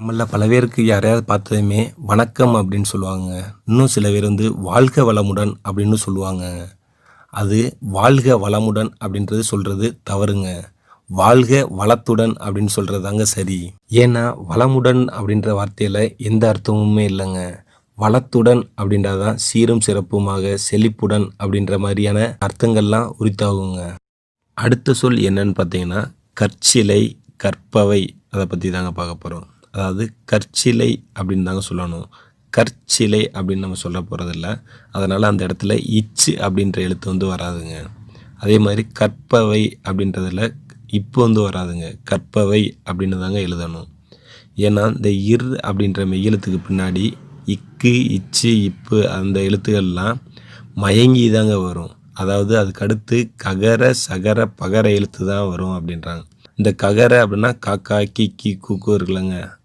நம்மள பல பேருக்கு யாரையாவது பார்த்ததுமே வணக்கம் அப்படின்னு சொல்லுவாங்க. இன்னும் சில பேர் வாழ்க வளமுடன் அப்படின்னு சொல்லுவாங்க. அது வாழ்க வளமுடன் அப்படின்றது சொல்றது தவறுங்க. வாழ்க வளத்துடன் அப்படின்னு சொல்றது தாங்க சரி. ஏன்னா வளமுடன் அப்படின்ற வார்த்தையில எந்த அர்த்தமுமே இல்லைங்க. வளத்துடன் அப்படின்றதான் சீரும் சிறப்புமாக செழிப்புடன் அப்படின்ற மாதிரியான அர்த்தங்கள்லாம் உரித்தாகுங்க. அடுத்த சொல் என்னன்னு பார்த்தீங்கன்னா, கற்சிலை, கற்பவை அதை பற்றி தாங்க பார்க்க போகிறோம். அதாவது கற்சிலை அப்படின்னு தாங்க சொல்லணும். கற்சிலை அப்படின்னு நம்ம சொல்ல போகிறதில்ல. அதனால் அந்த இடத்துல இச்சு அப்படின்ற எழுத்து வராதுங்க. அதே மாதிரி கற்பவை அப்படின்றதில் இப்போ வராதுங்க. கற்பவை அப்படின்னு தாங்க எழுதணும். ஏன்னா இந்த இர் அப்படின்ற மெய்யெழுத்துக்கு பின்னாடி இக்கு, இச்சு, இப்பு அந்த எழுத்துக்கள்லாம் மயங்கி தாங்க வரும். அதாவது அதுக்கு அடுத்து ககர, சகர, பகர எழுத்து தான் வரும் அப்படின்றாங்க. இந்த ககர அப்படின்னா காக்கா, கிக்கி, குக்கு இருக்குல்லங்க.